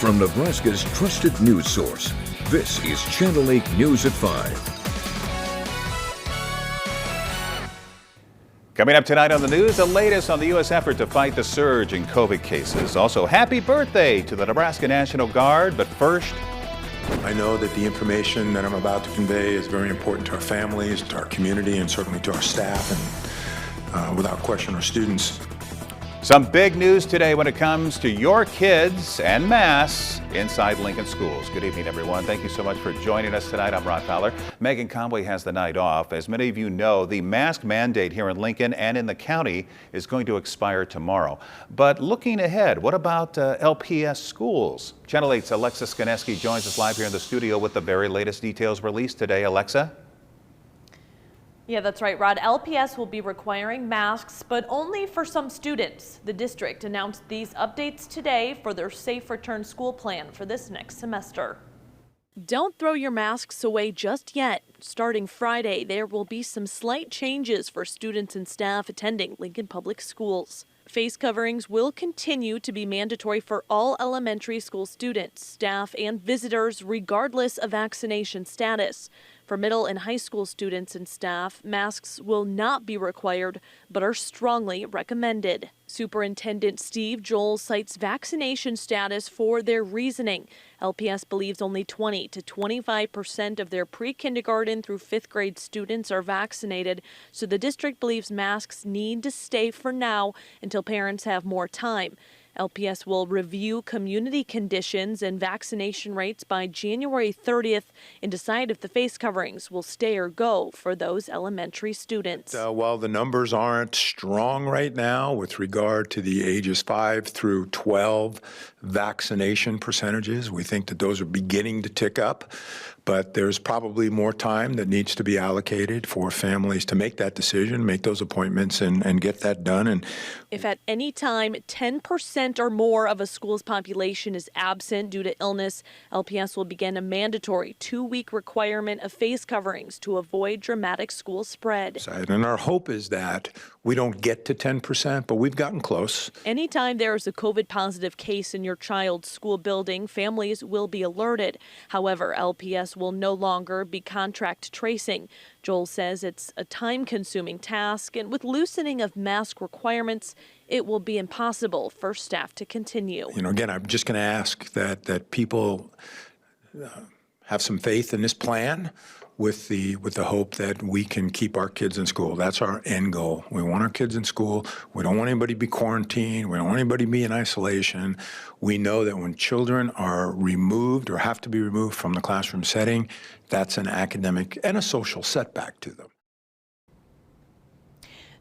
From Nebraska's trusted news source, this is Channel 8 News at 5. Coming up tonight on the news, the latest on the U.S. effort to fight the surge in COVID cases. Also, happy birthday to the Nebraska National Guard. But first, I know that the information that I'm about to convey is very important to our families, to our community, and certainly to our staff, and without question, our students. some big news today when it comes to your kids and masks inside Lincoln schools. Good evening, everyone. Thank you so much for joining us tonight. I'm Rod Fowler. Megan Conway has the night off. As many of you know, the mask mandate here in Lincoln and in the county is going to expire tomorrow. But looking ahead, what about LPS schools? Channel 8's Alexa Skaneski joins us live here in the studio with the very latest details released today. Alexa? Yeah, that's right, Rod. LPS will be requiring masks, but only for some students. The district announced these updates today for their Safe Return School plan for this next semester. Don't throw your masks away just yet. Starting Friday, there will be some slight changes for students and staff attending Lincoln Public Schools. Face coverings will continue to be mandatory for all elementary school students, staff, and visitors, regardless of vaccination status. For middle and high school students and staff, masks will not be required, but are strongly recommended. Superintendent Steve Joel cites vaccination status for their reasoning. LPS believes only 20 to 25% of their pre-kindergarten through 5th grade students are vaccinated, so the district believes masks need to stay for now until parents have more time. LPS will review community conditions and vaccination rates by January 30th and decide if the face coverings will stay or go for those elementary students. While the numbers aren't strong right now with regard to the ages 5 through 12 vaccination percentages, we think that those are beginning to tick up. But there's probably more time that needs to be allocated for families to make that decision, make those appointments, and get that done. And if at any time 10% or more of a school's population is absent due to illness, LPS will begin a mandatory 2-week requirement of face coverings to avoid dramatic school spread. And our hope is that we don't get to 10%, but we've gotten close. Anytime there is a COVID positive case in your child's school building, families will be alerted. However, LPS will no longer be contract tracing. Joel says it's a time-consuming task, and with loosening of mask requirements, it will be impossible for staff to continue. Again, I'm just going to ask that people have some faith in this plan with the hope that we can keep our kids in school. That's our end goal. We want our kids in school. We don't want anybody to be quarantined. We don't want anybody to be in isolation. We know that when children are removed or have to be removed from the classroom setting, that's an academic and a social setback to them.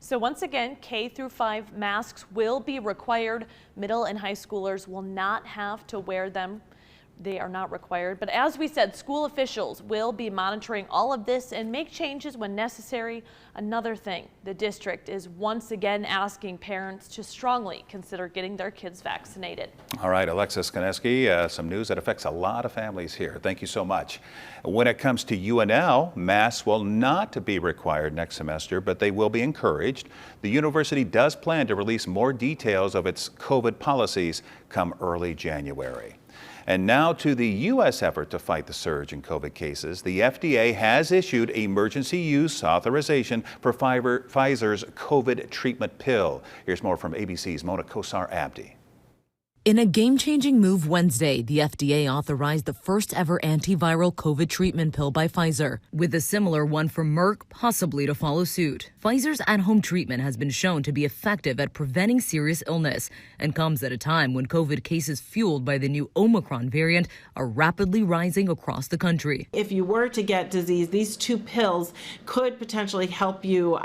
So once again, K through 5 masks will be required. Middle and high schoolers will not have to wear them. They are not required. But as we said, school officials will be monitoring all of this and make changes when necessary. Another thing, the district is once again asking parents to strongly consider getting their kids vaccinated. All right, Alexa Skaneski, some news that affects a lot of families here. Thank you so much. When it comes to UNL, masks will not be required next semester, but they will be encouraged. The university does plan to release more details of its COVID policies come early January. And now to the U.S. effort to fight the surge in COVID cases. The FDA has issued emergency use authorization for Pfizer's COVID treatment pill. Here's more from ABC's Mona Kosar Abdi. In a game-changing move Wednesday, the FDA authorized the first-ever antiviral COVID treatment pill by Pfizer, with a similar one from Merck possibly to follow suit. Pfizer's at-home treatment has been shown to be effective at preventing serious illness and comes at a time when COVID cases fueled by the new Omicron variant are rapidly rising across the country. If you were to get disease, these 2 pills could potentially help you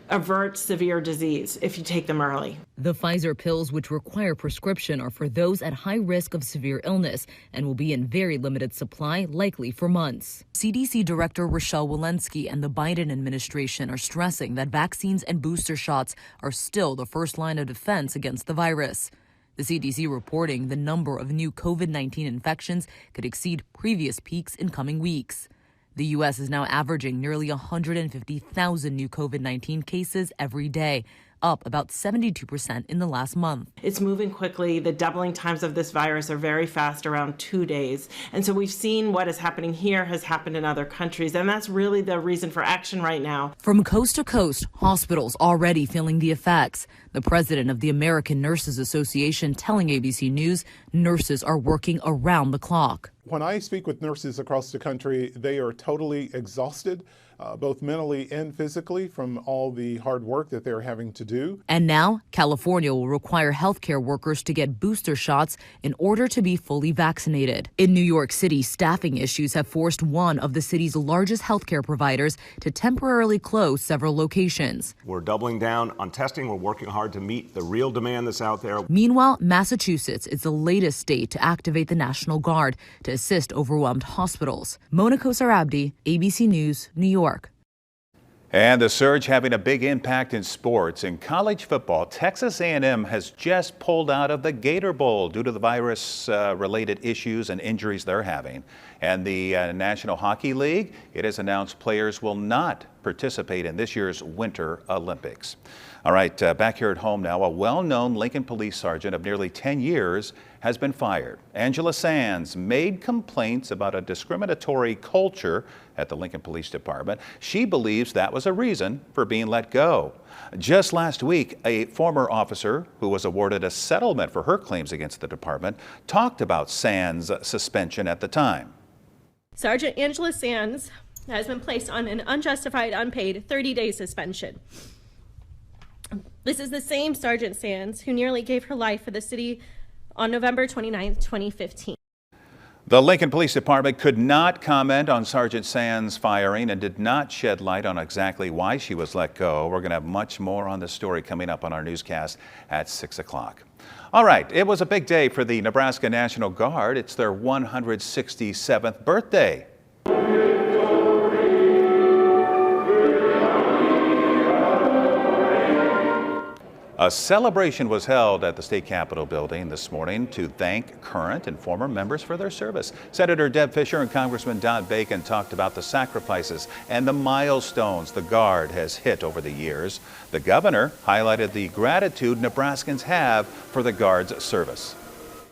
avert severe disease if you take them early. The Pfizer pills, which require prescription, are for those at high risk of severe illness and will be in very limited supply, likely for months. CDC Director Rochelle Walensky and the Biden administration are stressing that vaccines and booster shots are still the first line of defense against the virus. The CDC reporting the number of new COVID-19 infections could exceed previous peaks in coming weeks. The U.S. is now averaging nearly 150,000 new COVID-19 cases every day, up about 72% in the last month. It's moving quickly. The doubling times of this virus are very fast, around 2 days. And so we've seen what is happening here has happened in other countries. And that's really the reason for action right now. From coast to coast, hospitals already feeling the effects. The president of the American Nurses Association telling ABC News nurses are working around the clock. When I speak with nurses across the country, they are totally exhausted, both mentally and physically, from all the hard work that they're having to do. And now, California will require healthcare workers to get booster shots in order to be fully vaccinated. In New York City, staffing issues have forced one of the city's largest healthcare providers to temporarily close several locations. We're doubling down on testing. We're working hard to meet the real demand that's out there. Meanwhile, Massachusetts is the latest state to activate the National Guard to assist overwhelmed hospitals. Mona Kosar-Abdi, ABC News, New York. And the surge having a big impact in sports. In college football, Texas A&M has just pulled out of the Gator Bowl due to the virus-related issues and injuries they're having. And the National Hockey League, it has announced players will not participate in this year's Winter Olympics. All right, back here at home now, a well-known Lincoln police sergeant of nearly 10 years has been fired. Angela Sands made complaints about a discriminatory culture at the Lincoln Police Department. She believes that was a reason for being let go. Just last week, a former officer who was awarded a settlement for her claims against the department talked about Sands' suspension at the time. Sergeant Angela Sands has been placed on an unjustified, unpaid 30-day suspension. This is the same Sergeant Sands who nearly gave her life for the city on November 29, 2015. The Lincoln Police Department could not comment on Sergeant Sands' firing and did not shed light on exactly why she was let go. We're going to have much more on this story coming up on our newscast at 6 o'clock. All right, it was a big day for the Nebraska National Guard. It's their 167th birthday. A celebration was held at the State Capitol building this morning to thank current and former members for their service. Senator Deb Fischer and Congressman Don Bacon talked about the sacrifices and the milestones the Guard has hit over the years. The governor highlighted the gratitude Nebraskans have for the Guard's service.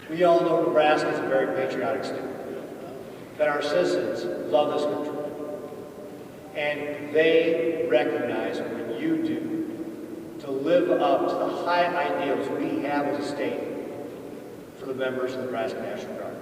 We all know Nebraska is a very patriotic state, that our citizens love this country, and they recognize what you do to live up to the high ideals we have as a state for the members of the Nebraska National Guard.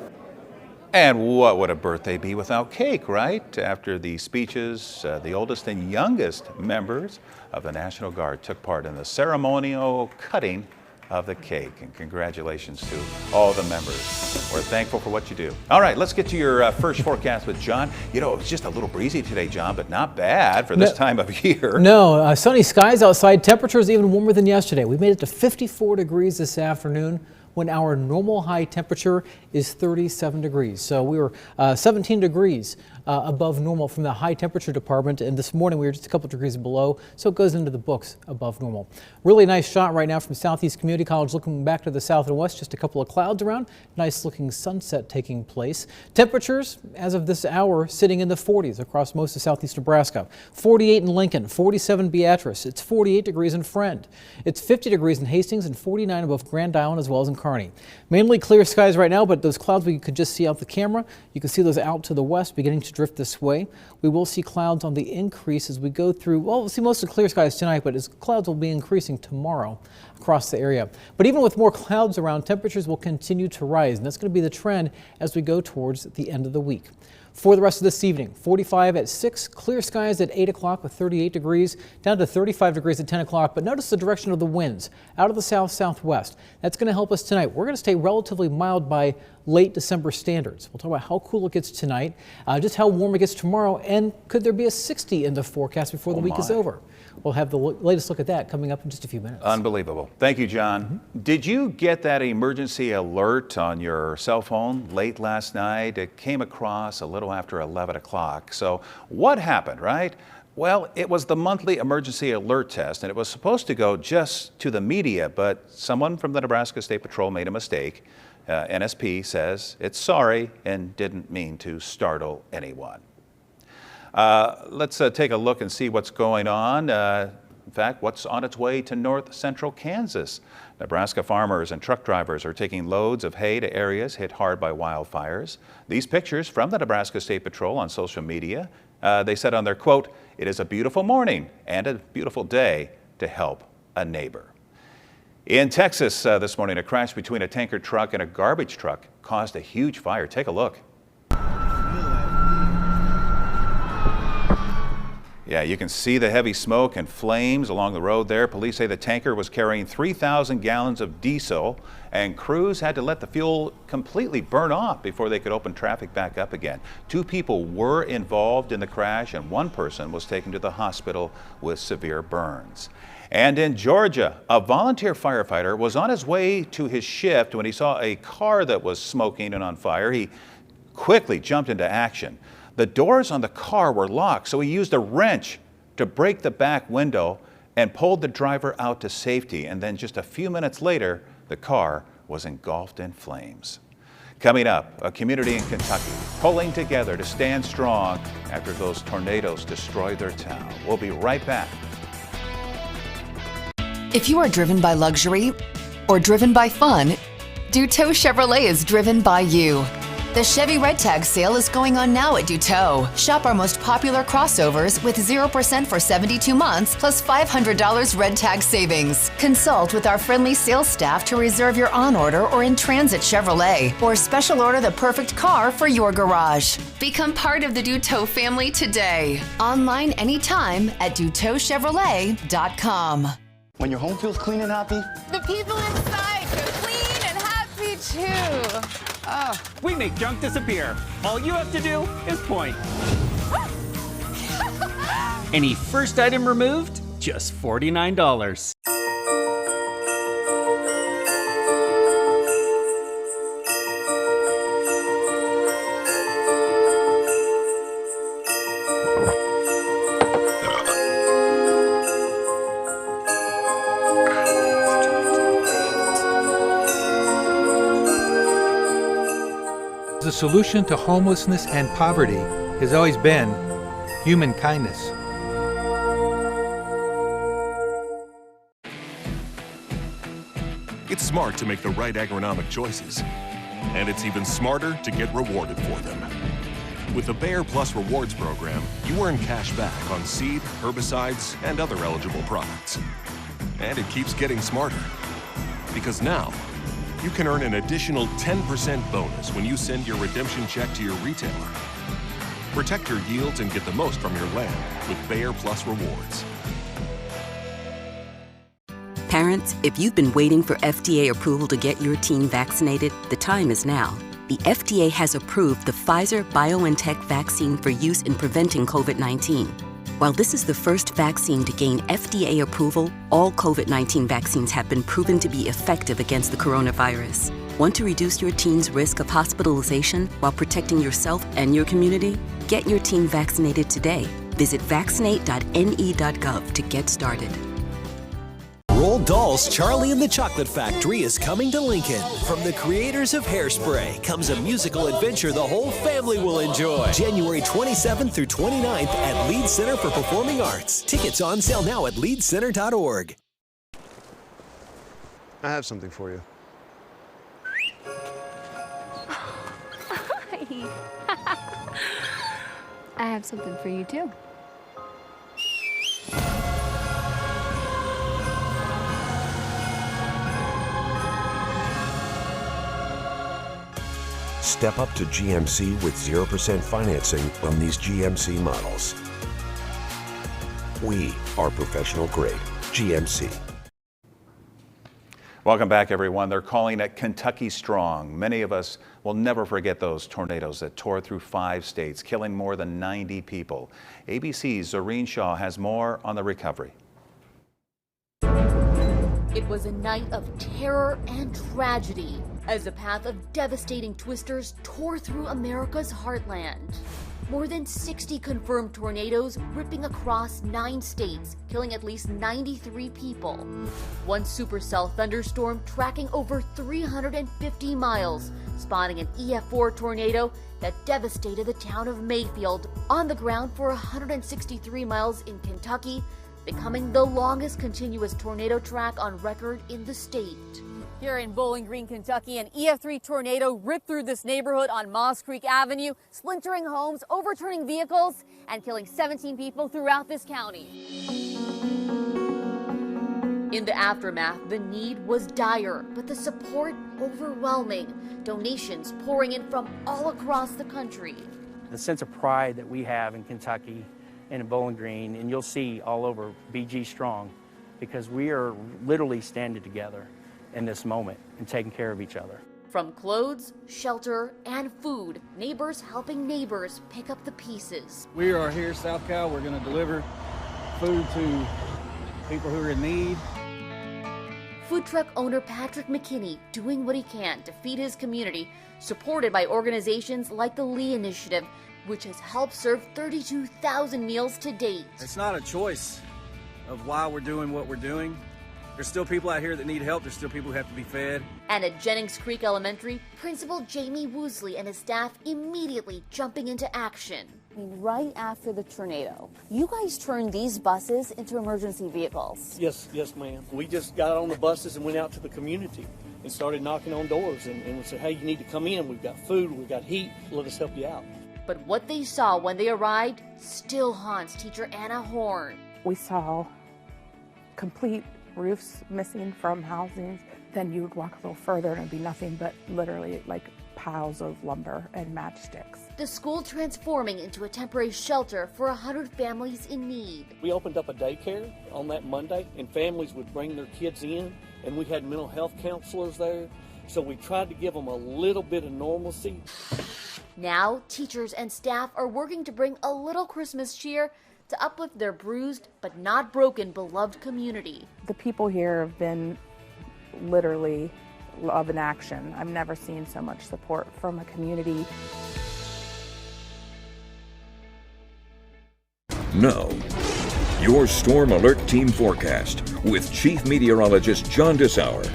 And what would a birthday be without cake, right? After the speeches, the oldest and youngest members of the National Guard took part in the ceremonial cutting of the cake. And congratulations to all the members. We're thankful for what you do. All right, let's get to your first forecast with John. You know, it was just a little breezy today, John, but not bad for this time of year. No, sunny skies outside. Temperatures even warmer than yesterday. We made it to 54 degrees this afternoon when our normal high temperature is 37 degrees. So we were 17 degrees above normal from the high temperature department, and this morning we were just a couple degrees below, so it goes into the books above normal. Really nice shot right now from Southeast Community College, looking back to the south and west, just a couple of clouds around, nice looking sunset taking place. Temperatures as of this hour sitting in the 40s across most of southeast Nebraska. 48 in Lincoln, 47 Beatrice, it's 48 degrees in Friend, it's 50 degrees in Hastings, and 49 above Grand Island as well as in Kearney. Mainly clear skies right now, but those clouds we could just see out the camera, you can see those out to the west beginning to drift this way. We will see clouds on the increase as we go through. Well, we'll see most of clear skies tonight, but as clouds will be increasing tomorrow across the area. But even with more clouds around, temperatures will continue to rise, and that's going to be the trend as we go towards the end of the week. For the rest of this evening, 45 at 6, clear skies at 8 o'clock with 38 degrees, down to 35 degrees at 10 o'clock. But notice the direction of the winds out of the south-southwest. That's going to help us tonight. We're going to stay relatively mild by late December standards. We'll talk about how cool it gets tonight, just how warm it gets tomorrow, and could there be a 60 in the forecast before the week is over? We'll have the latest look at that coming up in just a few minutes. Unbelievable. Thank you, John. Did you get that emergency alert on your cell phone late last night? It came across a little after 11 o'clock. So what happened, right? Well, it was the monthly emergency alert test, and it was supposed to go just to the media, but someone from the Nebraska State Patrol made a mistake. NSP says it's sorry and didn't mean to startle anyone. Let's take a look and see what's going on. In fact, what's on its way to north central Kansas? Nebraska farmers and truck drivers are taking loads of hay to areas hit hard by wildfires. These pictures from the Nebraska State Patrol on social media, they said on their quote, "It is a beautiful morning and a beautiful day to help a neighbor." In Texas this morning, a crash between a tanker truck and a garbage truck caused a huge fire. Take a look. Yeah, you can see the heavy smoke and flames along the road there. Police say the tanker was carrying 3,000 gallons of diesel, and crews had to let the fuel completely burn off before they could open traffic back up again. 2 people were involved in the crash, and 1 person was taken to the hospital with severe burns. And in Georgia, a volunteer firefighter was on his way to his shift when he saw a car that was smoking and on fire. He quickly jumped into action. The doors on the car were locked, so he used a wrench to break the back window and pulled the driver out to safety. And then just a few minutes later, the car was engulfed in flames. Coming up, a community in Kentucky pulling together to stand strong after those tornadoes destroyed their town. We'll be right back. If you are driven by luxury or driven by fun, Duteau Chevrolet is driven by you. The Chevy Red Tag sale is going on now at Duteau. Shop our most popular crossovers with 0% for 72 months plus $500 Red Tag savings. Consult with our friendly sales staff to reserve your on-order or in-transit Chevrolet, or special order the perfect car for your garage. Become part of the Duteau family today. Online anytime at DuteauChevrolet.com. When your home feels clean and happy, the people inside feel clean and happy too. We make junk disappear. All you have to do is point. Any first item removed, just $49. The solution to homelessness and poverty has always been human kindness. It's smart to make the right agronomic choices, and it's even smarter to get rewarded for them. With the Bayer Plus Rewards program, you earn cash back on seed, herbicides, and other eligible products. And it keeps getting smarter, because now you can earn an additional 10% bonus when you send your redemption check to your retailer. Protect your yields and get the most from your land with Bayer Plus Rewards. Parents, if you've been waiting for FDA approval to get your teen vaccinated, the time is now. The FDA has approved the Pfizer-BioNTech vaccine for use in preventing COVID-19. While this is the first vaccine to gain FDA approval, all COVID-19 vaccines have been proven to be effective against the coronavirus. Want to reduce your teen's risk of hospitalization while protecting yourself and your community? Get your teen vaccinated today. Visit vaccinate.ne.gov to get started. Roald Dahl's Charlie and the Chocolate Factory is coming to Lincoln. From the creators of Hairspray comes a musical adventure the whole family will enjoy. January 27th through 29th at Leeds Center for Performing Arts. Tickets on sale now at leedscenter.org. I have something for you. I have something for you too. Step up to GMC with 0% financing on these GMC models. We are professional grade. GMC. Welcome back, everyone. They're calling it Kentucky Strong. Many of us will never forget those tornadoes that tore through 5 states, killing more than 90 people. ABC's Zoreen Shaw has more on the recovery. It was a night of terror and tragedy as a path of devastating twisters tore through America's heartland. More than 60 confirmed tornadoes ripping across 9 states, killing at least 93 people. One supercell thunderstorm tracking over 350 miles, spawning an EF4 tornado that devastated the town of Mayfield, on the ground for 163 miles in Kentucky, becoming the longest continuous tornado track on record in the state. Here in Bowling Green, Kentucky, an EF3 tornado ripped through this neighborhood on Moss Creek Avenue, splintering homes, overturning vehicles, and killing 17 people throughout this county. In the aftermath, the need was dire, but the support overwhelming. Donations pouring in from all across the country. The sense of pride that we have in Kentucky and in Bowling Green, and you'll see all over BG Strong, because we are literally standing together in this moment and taking care of each other. From clothes, shelter, and food, neighbors helping neighbors pick up the pieces. We are here in South Cal. We're going to deliver food to people who are in need. Food truck owner Patrick McKinney doing what he can to feed his community, supported by organizations like the Lee Initiative, which has helped serve 32,000 meals to date. It's not a choice of why we're doing what we're doing. There's still people out here that need help. There's still people who have to be fed. And at Jennings Creek Elementary, Principal Jamie Woosley and his staff immediately jumping into action. Right after the tornado, you guys turned these buses into emergency vehicles. Yes, ma'am. We just got on the buses and went out to the community and started knocking on doors and we said, hey, you need to come in. We've got food, we've got heat. Let us help you out. But what they saw when they arrived still haunts teacher Anna Horn. We saw complete roofs missing from housings. Then you would walk a little further and it'd be nothing but literally like piles of lumber and matchsticks. The school transforming into a temporary shelter for 100 families in need. We opened up a daycare on that Monday and families would bring their kids in and we had mental health counselors there. So we tried to give them a little bit of normalcy. Now teachers and staff are working to bring a little Christmas cheer to uplift their bruised but not broken beloved community. The people here have been literally love in action. I've never seen so much support from a community. Now, your Storm Alert Team forecast with Chief Meteorologist John Dissauer.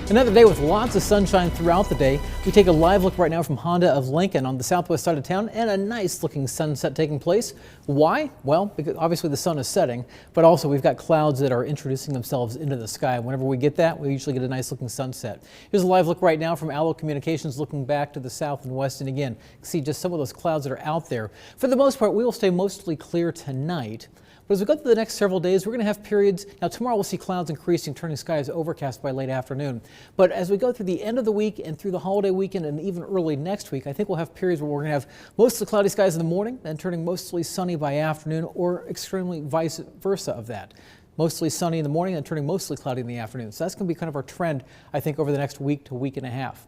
Another day with lots of sunshine throughout the day. We take a live look right now from Honda of Lincoln on the southwest side of town, and a nice looking sunset taking place. Why? Well, because obviously the sun is setting, but also we've got clouds that are introducing themselves into the sky. Whenever we get that, we usually get a nice looking sunset. Here's a live look right now from Allo Communications looking back to the south and west, and again, you can see just some of those clouds that are out there. For the most part, we will stay mostly clear tonight. But as we go through the next several days, we're going to have periods. Now tomorrow we'll see clouds increasing, turning skies overcast by late afternoon. But as we go through the end of the week and through the holiday weekend and even early next week, I think we'll have periods where we're going to have mostly cloudy skies in the morning and turning mostly sunny by afternoon, or extremely vice versa of that. Mostly sunny in the morning and turning mostly cloudy in the afternoon. So that's going to be kind of our trend, I think, over the next week to week and a half.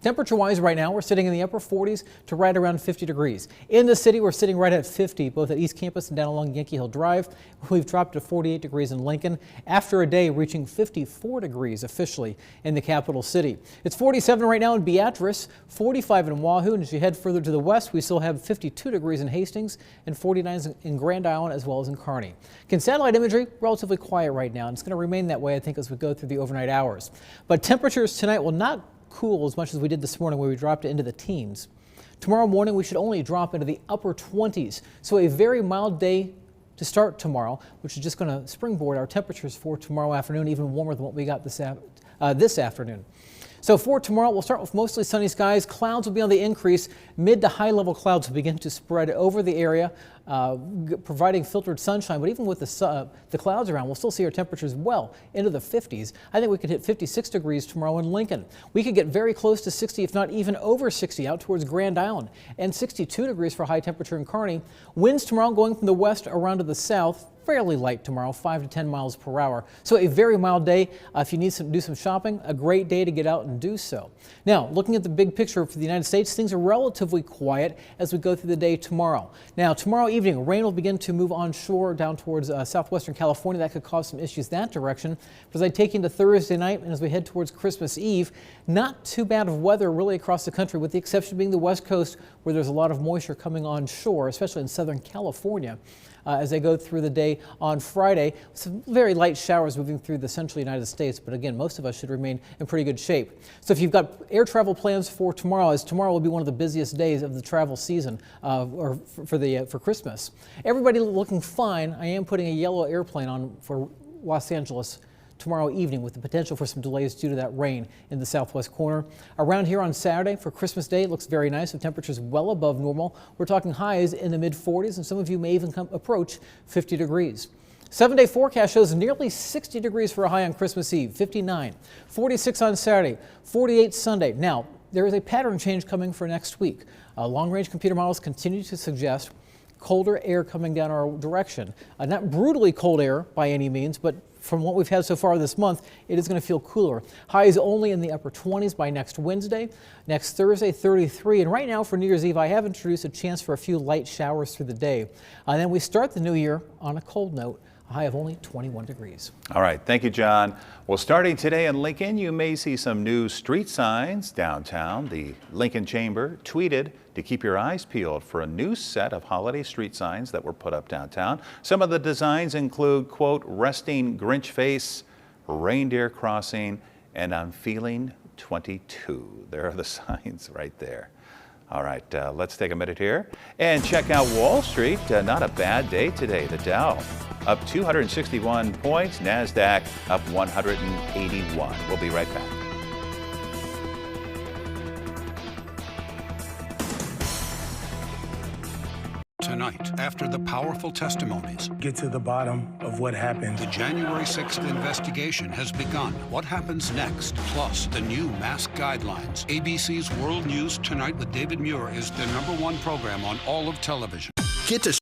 Temperature-wise right now, we're sitting in the upper 40s to right around 50 degrees. In the city, we're sitting right at 50, both at East Campus and down along Yankee Hill Drive. We've dropped to 48 degrees in Lincoln, after a day reaching 54 degrees officially in the capital city. It's 47 right now in Beatrice, 45 in Wahoo, and as you head further to the west, we still have 52 degrees in Hastings and 49 in Grand Island as well as in Kearney. Satellite imagery, relatively quiet right now, and it's going to remain that way, I think, as we go through the overnight hours. But temperatures tonight will not cool as much as we did this morning, where we dropped it into the teens. Tomorrow morning we should only drop into the upper 20s, so a very mild day to start tomorrow, which is just going to springboard our temperatures for tomorrow afternoon, even warmer than what we got this afternoon. So for tomorrow, we'll start with mostly sunny skies. Clouds will be on the increase. Mid to high level clouds will begin to spread over the area, providing filtered sunshine. But even with the clouds around, we'll still see our temperatures well into the 50s. I think we could hit 56 degrees tomorrow in Lincoln. We could get very close to 60, if not even over 60, out towards Grand Island, and 62 degrees for high temperature in Kearney. Winds tomorrow going from the west around to the south. Fairly light tomorrow, 5 to 10 miles per hour. So a very mild day. If you need to do some shopping, a great day to get out and do so. Now, looking at the big picture for the United States, things are relatively quiet as we go through the day tomorrow. Now, tomorrow evening, rain will begin to move onshore down towards southwestern California. That could cause some issues that direction. But as I take into Thursday night and as we head towards Christmas Eve, not too bad of weather really across the country, with the exception being the West Coast, where there's a lot of moisture coming onshore, especially in Southern California. as they go through the day on Friday. Some very light showers moving through the central United States, but again, most of us should remain in pretty good shape. So if you've got air travel plans for tomorrow, as tomorrow will be one of the busiest days of the travel season for Christmas. Everybody looking fine. I am putting a yellow airplane on for Los Angeles tomorrow evening with the potential for some delays due to that rain in the southwest corner. Around here on Saturday for Christmas Day, it looks very nice with temperatures well above normal. We're talking highs in the mid-40s, and some of you may even approach 50 degrees. 7-day forecast shows nearly 60 degrees for a high on Christmas Eve, 59, 46 on Saturday, 48 Sunday. Now, there is a pattern change coming for next week. Long-range computer models continue to suggest colder air coming down our direction. Not brutally cold air by any means, but from what we've had so far this month, it is going to feel cooler. Highs only in the upper 20s by next Wednesday. Next Thursday, 33. And right now for New Year's Eve, I have introduced a chance for a few light showers through the day. And then we start the new year on a cold note, a high of only 21 degrees. All right, thank you, John. Well, starting today in Lincoln, you may see some new street signs downtown. The Lincoln Chamber tweeted to keep your eyes peeled for a new set of holiday street signs that were put up downtown. Some of the designs include, quote, resting Grinch face, reindeer crossing, and I'm feeling 22. There are the signs right there. All right, let's take a minute here and check out Wall Street. Not a bad day today. The Dow up 261 points, NASDAQ up 181. We'll be right back. Tonight, after the powerful testimonies, get to the bottom of what happened. The January 6th investigation has begun. What happens next? Plus, the new mask guidelines. ABC's World News Tonight with David Muir is the #1 program on all of television. Get to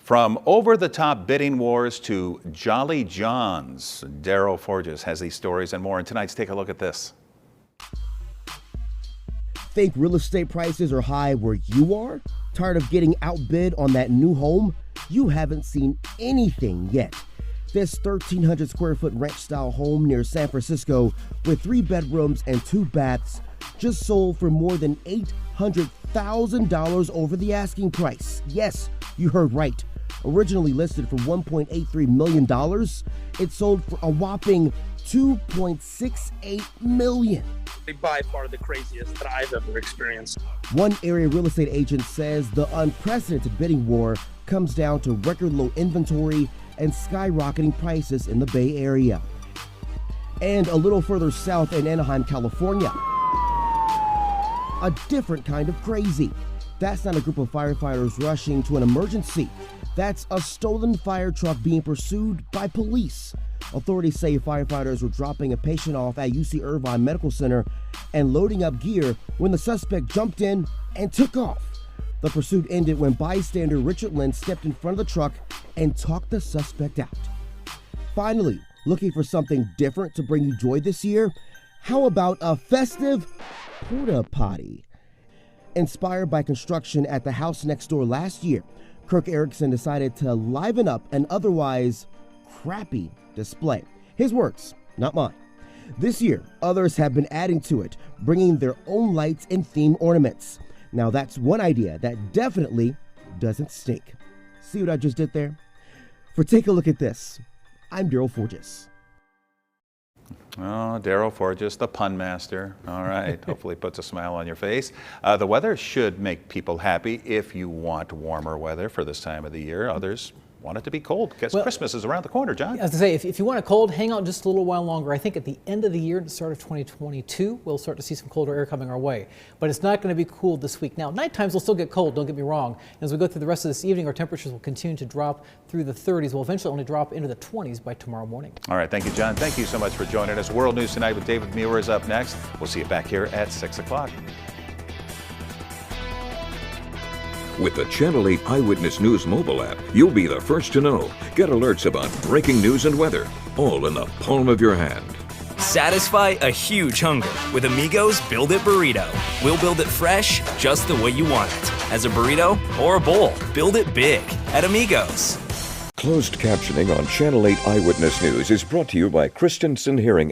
From over-the-top bidding wars to Jolly Johns, Daryl Forges has these stories and more. And tonight's Take a Look at this. Think real estate prices are high where you are? Tired of getting outbid on that new home? You haven't seen anything yet. This 1,300 square foot ranch-style home near San Francisco with 3 bedrooms and 2 baths just sold for more than $800,000 over the asking price. Yes, you heard right. Originally listed for $1.83 million, it sold for a whopping $2.68 million. By far the craziest that I've ever experienced. One area real estate agent says the unprecedented bidding war comes down to record low inventory and skyrocketing prices in the Bay Area. And a little further south in Anaheim, California, a different kind of crazy. That's not a group of firefighters rushing to an emergency. That's a stolen fire truck being pursued by police. Authorities say firefighters were dropping a patient off at UC Irvine Medical Center and loading up gear when the suspect jumped in and took off. The pursuit ended when bystander Richard Lynn stepped in front of the truck and talked the suspect out. Finally, looking for something different to bring you joy this year? How about a festive porta potty? Inspired by construction at the house next door last year, Kirk Erickson decided to liven up an otherwise crappy display. His words, not mine. This year, others have been adding to it, bringing their own lights and theme ornaments. Now that's one idea that definitely doesn't stink. See what I just did there? For Take a Look at This, I'm Daryl Forges. Oh, Daryl Forges, the pun master. All right, hopefully puts a smile on your face. The weather should make people happy if you want warmer weather for this time of the year. Others want it to be cold because Christmas is around the corner, John. As I say, if you want it cold, hang out just a little while longer. I think at the end of the year, at the start of 2022, we'll start to see some colder air coming our way. But it's not going to be cool this week. Now, night times will still get cold, don't get me wrong. As we go through the rest of this evening, our temperatures will continue to drop through the 30s. We'll eventually only drop into the 20s by tomorrow morning. All right, thank you, John. Thank you so much for joining us. World News Tonight with David Muir is up next. We'll see you back here at 6 o'clock. With the Channel 8 Eyewitness News mobile app, you'll be the first to know. Get alerts about breaking news and weather, all in the palm of your hand. Satisfy a huge hunger with Amigos Build It Burrito. We'll build it fresh, just the way you want it. As a burrito or a bowl, build it big at Amigos. Closed captioning on Channel 8 Eyewitness News is brought to you by Christensen Hearing